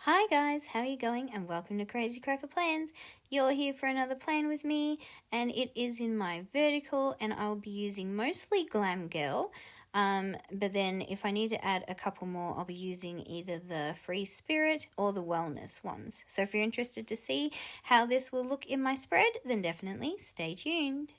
Hi guys, how are you going? And welcome to Crazy Cracker Plans. You're here for another plan with me, and it is in my vertical, and I'll be using mostly Glam Girl. But then if I need to add a couple more, I'll be using either the Free Spirit or the Wellness ones. So if you're interested to see how this will look in my spread, then definitely stay tuned.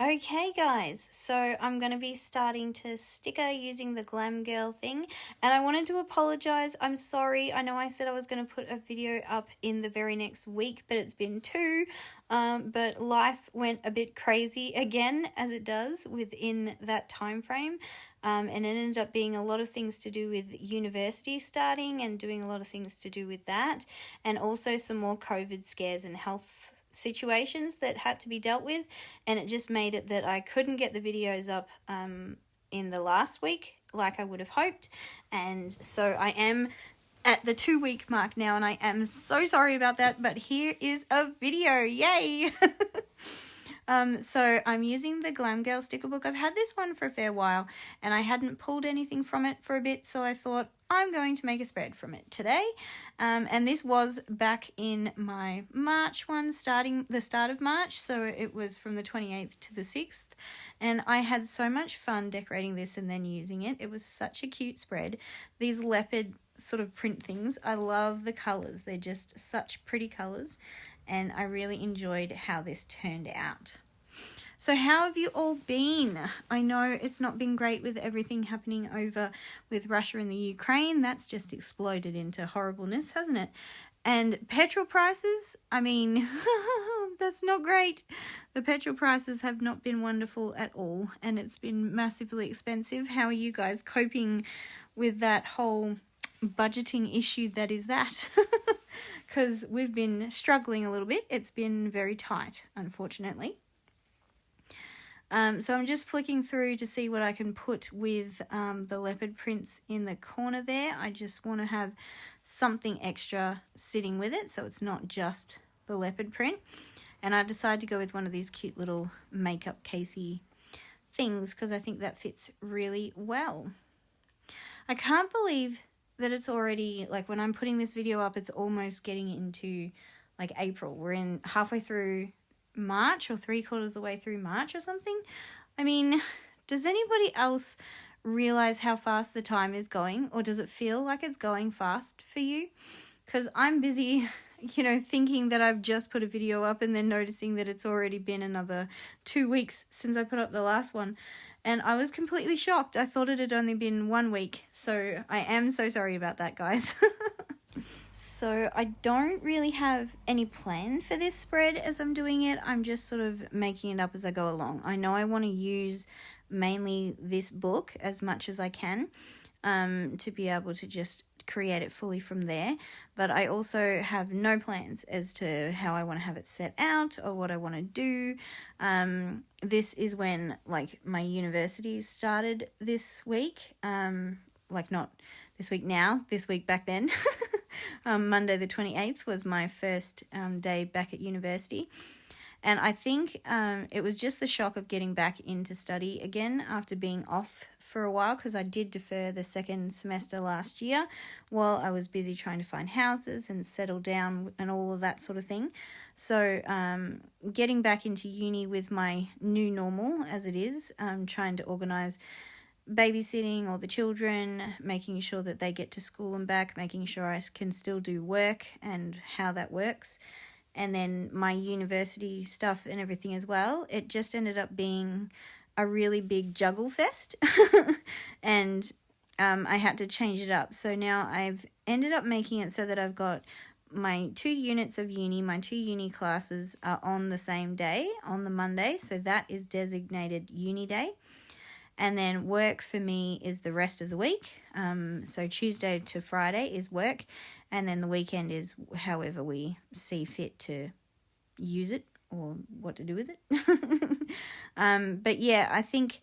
Okay guys, so I'm going to be starting to sticker using the Glam Girl thing, and I wanted to apologize. I'm sorry. I know I said I was going to put a video up in the very next week, but it's been two. But life went a bit crazy again, as it does within that time frame. And it ended up being a lot of things to do with university starting and doing a lot of things to do with that, and also some more COVID scares and health situations that had to be dealt with, and it just made it that I couldn't get the videos up in the last week like I would have hoped. And so I am at the 2-week mark now, and I am so sorry about that, but here is a video. Yay! So I'm using the Glam Girl sticker book. I've had this one for a fair while and I hadn't pulled anything from it for a bit, so I thought I'm going to make a spread from it today. And this was back in my March one, the start of March, so it was from the 28th to the 6th. And I had so much fun decorating this and then using it. It was such a cute spread. These leopard sort of print things, I love the colours. They're just such pretty colours, and I really enjoyed how this turned out. So how have you all been? I know it's not been great with everything happening over with Russia and the Ukraine. That's just exploded into horribleness, hasn't it? And petrol prices, I mean, that's not great. The petrol prices have not been wonderful at all, and it's been massively expensive. How are you guys coping with that whole budgeting issue that is that? Because we've been struggling a little bit. It's been very tight, unfortunately. So I'm just flicking through to see what I can put with the leopard prints in the corner there. I just want to have something extra sitting with it, so it's not just the leopard print. And I decided to go with one of these cute little makeup casey things because I think that fits really well. I can't believe that it's already, like, when I'm putting this video up, it's almost getting into like April. We're in halfway through March, or 3/4 of the way through March or something. I mean, does anybody else realize how fast the time is going, or does it feel like it's going fast for you? Because I'm busy, thinking that I've just put a video up and then noticing that it's already been another 2 weeks since I put up the last one. And I was completely shocked. I thought it had only been 1 week. So I am so sorry about that, guys. So I don't really have any plan for this spread as I'm doing it. I'm just sort of making it up as I go along. I know I want to use mainly this book as much as I can to be able to just create it fully from there. But I also have no plans as to how I want to have it set out or what I want to do. This is when, like, my university started this week. Not this week now, this week back then. Monday the 28th was my first day back at university. And I think it was just the shock of getting back into study again after being off for a while, because I did defer the second semester last year while I was busy trying to find houses and settle down and all of that sort of thing. So getting back into uni with my new normal as it is, trying to organise babysitting all the children, making sure that they get to school and back, making sure I can still do work and how that works, and then my university stuff and everything as well. It just ended up being a really big juggle fest and I had to change it up. So now I've ended up making it so that I've got my 2 units of uni, my 2 uni classes are on the same day, on the Monday, so that is designated uni day. And then work for me is the rest of the week. So Tuesday to Friday is work. And then the weekend is however we see fit to use it or what to do with it. But yeah, I think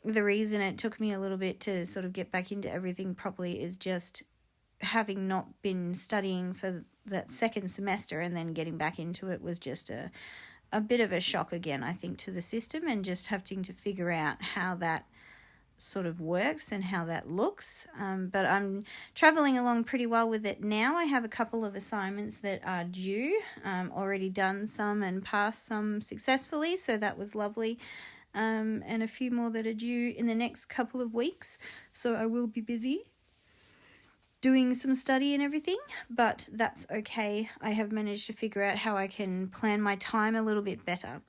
the reason it took me a little bit to sort of get back into everything properly is just having not been studying for that second semester, and then getting back into it was just a bit of a shock again, I think, to the system, and just having to figure out how that sort of works and how that looks. But I'm traveling along pretty well with it now. I have a couple of assignments that are due, already done some and passed some successfully, so that was lovely. And a few more that are due in the next couple of weeks, so I will be busy doing some study and everything, but that's okay. I have managed to figure out how I can plan my time a little bit better.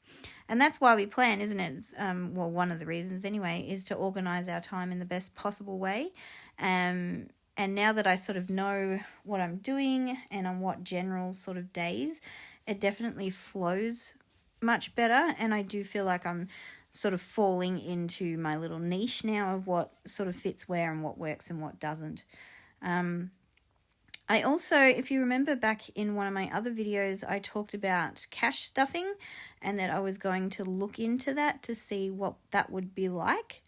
And that's why we plan, isn't it? It's, well, one of the reasons anyway, is to organise our time in the best possible way. And now that I sort of know what I'm doing and on what general sort of days, it definitely flows much better. And I do feel like I'm sort of falling into my little niche now of what sort of fits where and what works and what doesn't. I also, if you remember back in one of my other videos, I talked about cash stuffing and that I was going to look into that to see what that would be like.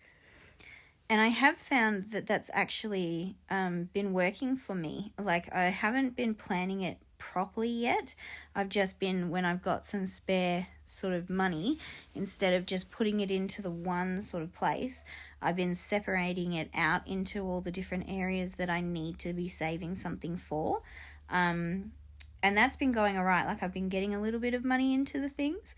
And I have found that that's actually been working for me. Like, I haven't been planning it properly yet. I've just been, when I've got some spare sort of money, instead of just putting it into the one sort of place, I've been separating it out into all the different areas that I need to be saving something for. And that's been going all right. Like, I've been getting a little bit of money into the things.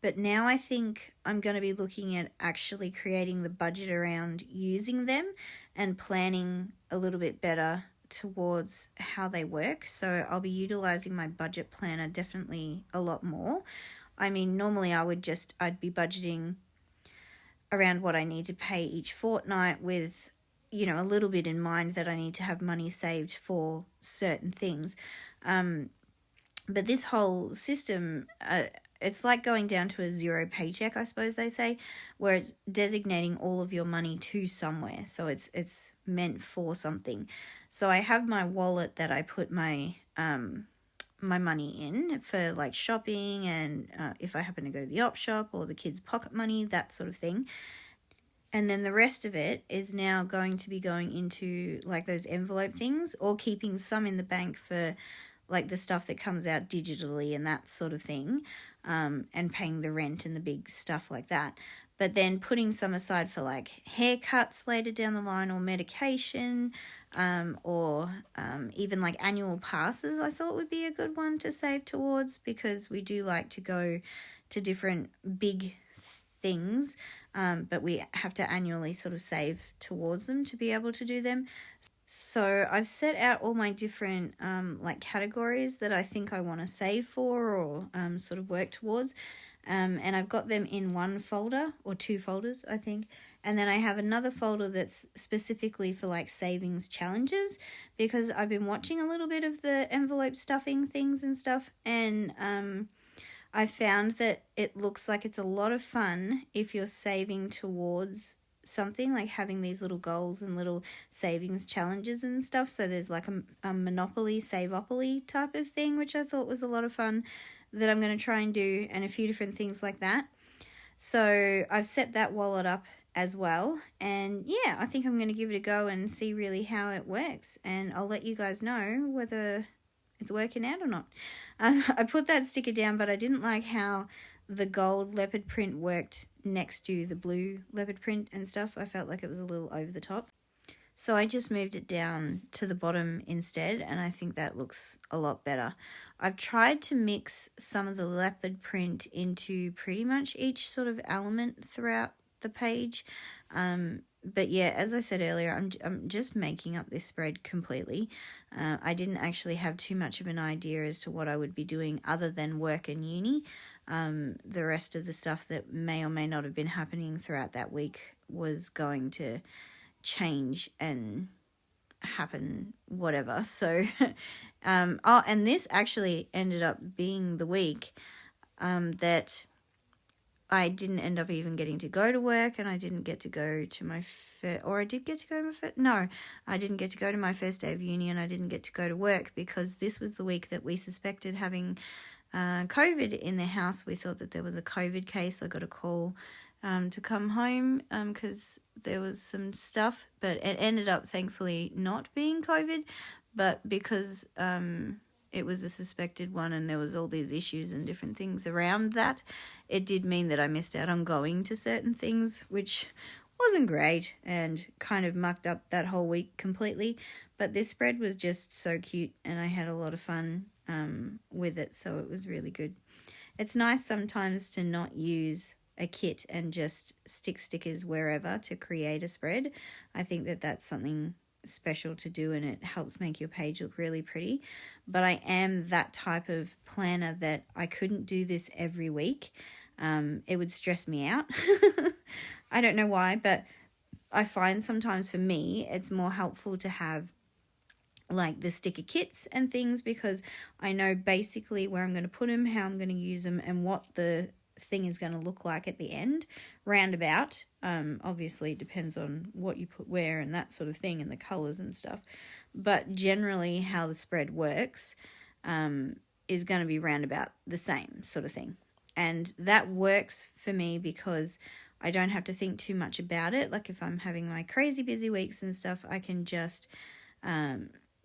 But now I think I'm going to be looking at actually creating the budget around using them and planning a little bit better towards how they work. So I'll be utilizing my budget planner definitely a lot more. I mean, normally I'd be budgeting around what I need to pay each fortnight with, you know, a little bit in mind that I need to have money saved for certain things. But this whole system, it's like going down to a zero paycheck, I suppose they say, where it's designating all of your money to somewhere. So it's meant for something. So I have my wallet that I put my my money in for like shopping and if I happen to go to the op shop or the kids' pocket money, that sort of thing. And then the rest of it is now going to be going into like those envelope things, or keeping some in the bank for like the stuff that comes out digitally and that sort of thing, and paying the rent and the big stuff like that. But then putting some aside for like haircuts later down the line, or medication, or even like annual passes, I thought would be a good one to save towards, because we do like to go to different big things, but we have to annually sort of save towards them to be able to do them. So I've set out all my different like categories that I think I want to save for, or sort of work towards. And I've got them in one folder, or two folders, I think. And then I have another folder that's specifically for like savings challenges, because I've been watching a little bit of the envelope stuffing things and stuff. And I found that it looks like it's a lot of fun if you're saving towards something, like having these little goals and little savings challenges and stuff. So there's like a Monopoly, Saveopoly type of thing, which I thought was a lot of fun, that I'm going to try and do, and a few different things like that. So I've set that wallet up as well. And yeah, I think I'm going to give it a go and see really how it works. And I'll let you guys know whether it's working out or not. I put that sticker down, but I didn't like how the gold leopard print worked next to the blue leopard print and stuff. I felt like it was a little over the top. So I just moved it down to the bottom instead, and I think that looks a lot better. I've tried to mix some of the leopard print into pretty much each sort of element throughout the page. But yeah, as I said earlier, I'm just making up this spread completely. I didn't actually have too much of an idea as to what I would be doing other than work and uni. The rest of the stuff that may or may not have been happening throughout that week was going to change and happen, whatever. So, and this actually ended up being the week that I didn't end up even getting to go to work, and I didn't get to go to my I did get to go to my no, I didn't get to go to my first day of uni, and I didn't get to go to work because this was the week that we suspected having COVID in the house. We thought that there was a COVID case. I got a call to come home because there was some stuff, but it ended up thankfully not being COVID. but because it was a suspected one and there was all these issues and different things around that, it did mean that I missed out on going to certain things, which wasn't great and kind of mucked up that whole week completely. But this spread was just so cute and I had a lot of fun with it, so it was really good. It's nice sometimes to not use a kit and just stick stickers wherever to create a spread. I think that that's something special to do and it helps make your page look really pretty. But I am that type of planner that I couldn't do this every week. It would stress me out. I don't know why, but I find sometimes for me it's more helpful to have like the sticker kits and things, because I know basically where I'm going to put them, how I'm going to use them, and what the thing is going to look like at the end, roundabout. Obviously it depends on what you put where and that sort of thing and the colours and stuff. But generally how the spread works is going to be roundabout the same sort of thing. And that works for me because I don't have to think too much about it. Like if I'm having my crazy busy weeks and stuff, I can just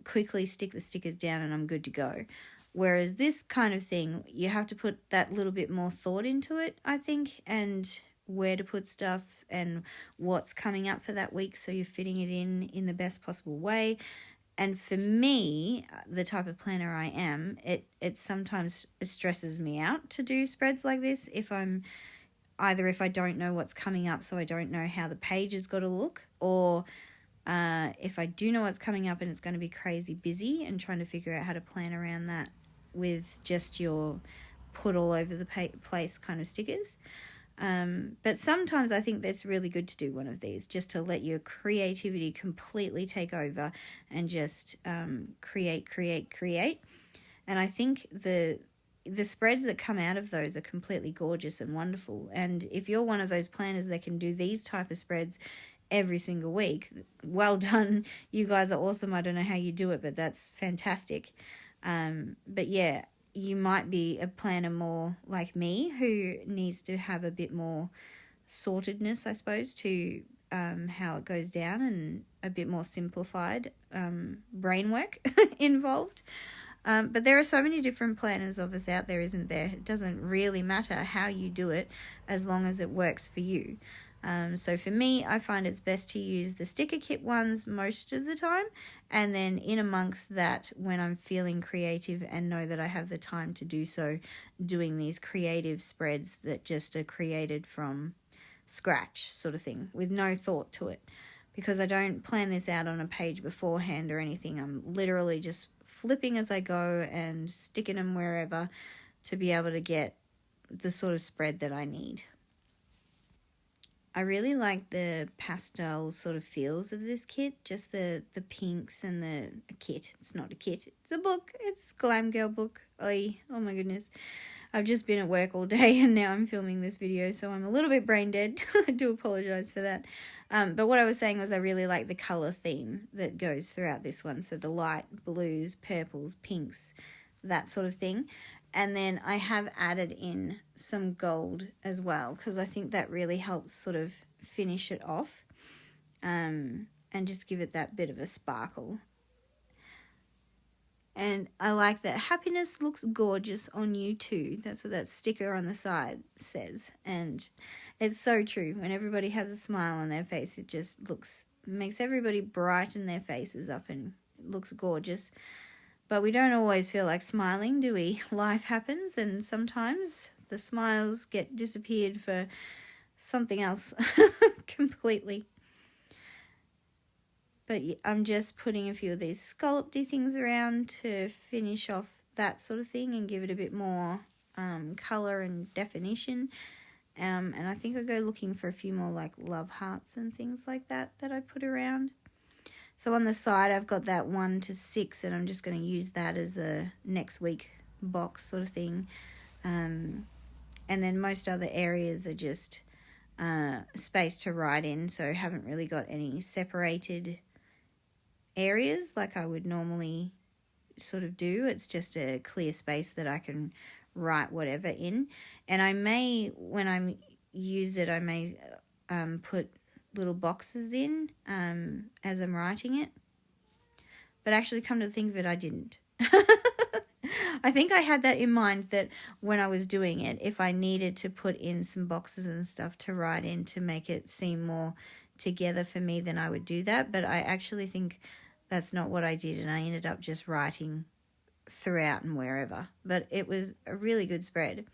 quickly stick the stickers down and I'm good to go. Whereas this kind of thing, you have to put that little bit more thought into it, I think, and where to put stuff and what's coming up for that week, so you're fitting it in the best possible way. And for me, the type of planner I am, it sometimes stresses me out to do spreads like this if I don't know what's coming up, so I don't know how the page has got to look, or if I do know what's coming up and it's going to be crazy busy, and trying to figure out how to plan around that with just your put all over the place kind of stickers. But sometimes I think that's really good to do one of these, just to let your creativity completely take over and just create. And I think the spreads that come out of those are completely gorgeous and wonderful. And if you're one of those planners that can do these type of spreads every single week, well done. You guys are awesome. I don't know how you do it, but that's fantastic. But yeah, you might be a planner more like me who needs to have a bit more sortedness, I suppose, to how it goes down, and a bit more simplified brain work involved. But there are so many different planners of us out there, isn't there? It doesn't really matter how you do it as long as it works for you. So for me, I find it's best to use the sticker kit ones most of the time, and then in amongst that, when I'm feeling creative and know that I have the time to do so, doing these creative spreads that just are created from scratch sort of thing with no thought to it, because I don't plan this out on a page beforehand or anything. I'm literally just flipping as I go and sticking them wherever to be able to get the sort of spread that I need. I really like the pastel sort of feels of this kit, just the pinks and the kit. It's not a kit, it's a book. It's Glam Girl book. Oy, oh my goodness. I've just been at work all day and now I'm filming this video, so I'm a little bit brain dead. I do apologise for that. But what I was saying was I really like the colour theme that goes throughout this one. So the light blues, purples, pinks, that sort of thing. And then I have added in some gold as well, because I think that really helps sort of finish it off and just give it that bit of a sparkle. And I like that happiness looks gorgeous on you too. That's what that sticker on the side says. And it's so true. When everybody has a smile on their face, it just makes everybody brighten their faces up and looks gorgeous. But we don't always feel like smiling, do we? Life happens, and sometimes the smiles get disappeared for something else completely. But I'm just putting a few of these scallopy things around to finish off that sort of thing and give it a bit more colour and definition. And I think I'll go looking for a few more like love hearts and things like that I put around. So on the side, I've got that 1 to 6, and I'm just going to use that as a next week box sort of thing. And then most other areas are just space to write in, so I haven't really got any separated areas like I would normally sort of do. It's just a clear space that I can write whatever in. And I may, when I use it, I may put little boxes in as I'm writing it. but actually come to think of it, I didn't. I think I had that in mind that when I was doing it, if I needed to put in some boxes and stuff to write in to make it seem more together for me, then I would do that. But I actually think that's not what I did, and I ended up just writing throughout and wherever. But it was a really good spread.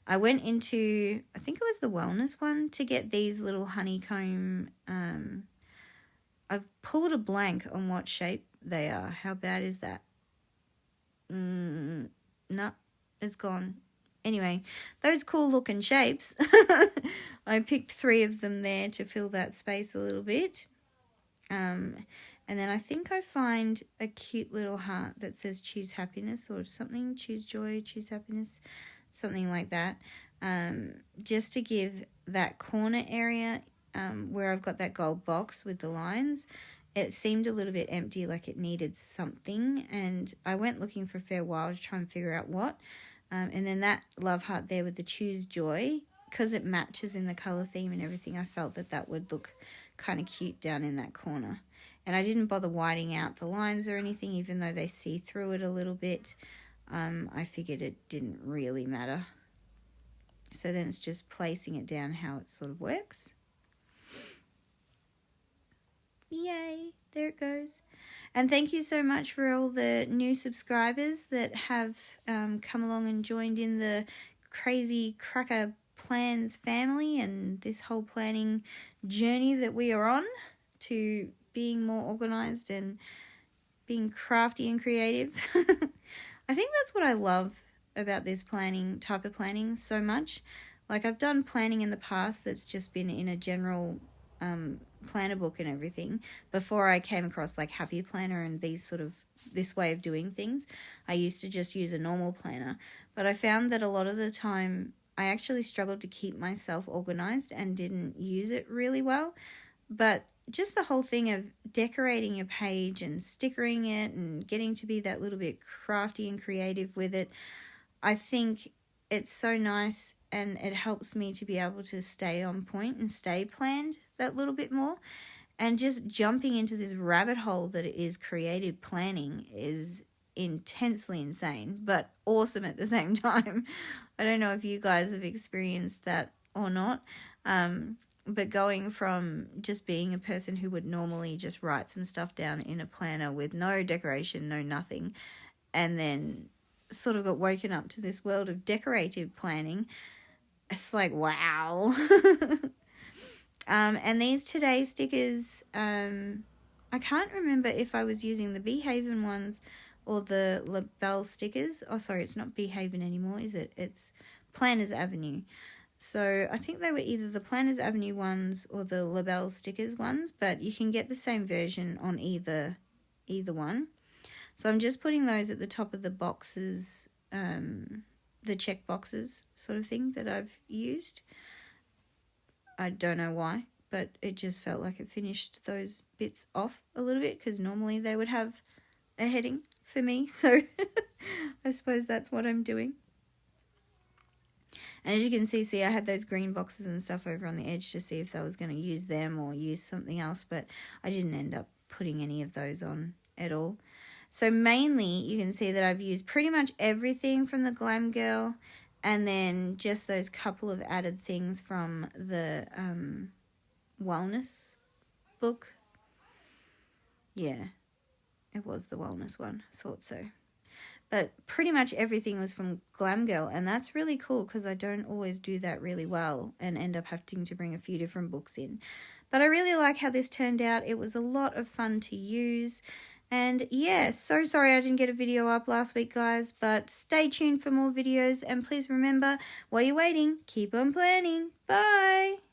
I went into, I think it was the wellness one, to get these little honeycomb. I've pulled a blank on what shape they are. How bad is that? No, it's gone. Anyway, those cool looking shapes. I picked 3 of them there to fill that space a little bit. And then I think I find a cute little heart that says choose happiness or something. Choose joy, choose happiness, something like that. Just to give that corner area where I've got that gold box with the lines, it seemed a little bit empty, like it needed something. And I went looking for a fair while to try and figure out what. And then that love heart there with the choose joy, because it matches in the colour theme and everything, I felt that that would look kind of cute down in that corner. And I didn't bother whiting out the lines or anything, even though they see through it a little bit. I figured it didn't really matter. So then it's just placing it down how it sort of works. Yay, there it goes. And thank you so much for all the new subscribers that have come along and joined in the Crazy Cracker Plans family and this whole planning journey that we are on to being more organized and being crafty and creative. I think that's what I love about this planning, type of planning so much. Like, I've done planning in the past that's just been in a general planner book and everything before I came across like Happy Planner and this way of doing things. I used to just use a normal planner, but I found that a lot of the time I actually struggled to keep myself organized and didn't use it really well. But just the whole thing of decorating a page and stickering it and getting to be that little bit crafty and creative with it, I think it's so nice, and it helps me to be able to stay on point and stay planned that little bit more. And just jumping into this rabbit hole that is creative planning is intensely insane, but awesome at the same time. I don't know if you guys have experienced that or not, but going from just being a person who would normally just write some stuff down in a planner with no decoration, no nothing, and then sort of got woken up to this world of decorative planning, it's like, wow. And these Today stickers, I can't remember if I was using the Bee Haven ones or the LaBelle stickers. Oh, sorry, it's not Bee Haven anymore, is it? It's Planners Avenue. So I think they were either the Planners Avenue ones or the LaBelle stickers ones, but you can get the same version on either one. So I'm just putting those at the top of the boxes, the check boxes sort of thing that I've used. I don't know why, but it just felt like it finished those bits off a little bit, because normally they would have a heading for me. So I suppose that's what I'm doing. And as you can see, I had those green boxes and stuff over on the edge to see if I was going to use them or use something else, but I didn't end up putting any of those on at all. So mainly you can see that I've used pretty much everything from the Glam Girl, and then just those couple of added things from the wellness book. Yeah, it was the wellness one. Thought so. But pretty much everything was from Glam Girl, and that's really cool because I don't always do that really well and end up having to bring a few different books in. But I really like how this turned out. It was a lot of fun to use. And yeah, so sorry I didn't get a video up last week, guys, but stay tuned for more videos. And please remember, while you're waiting, keep on planning. Bye!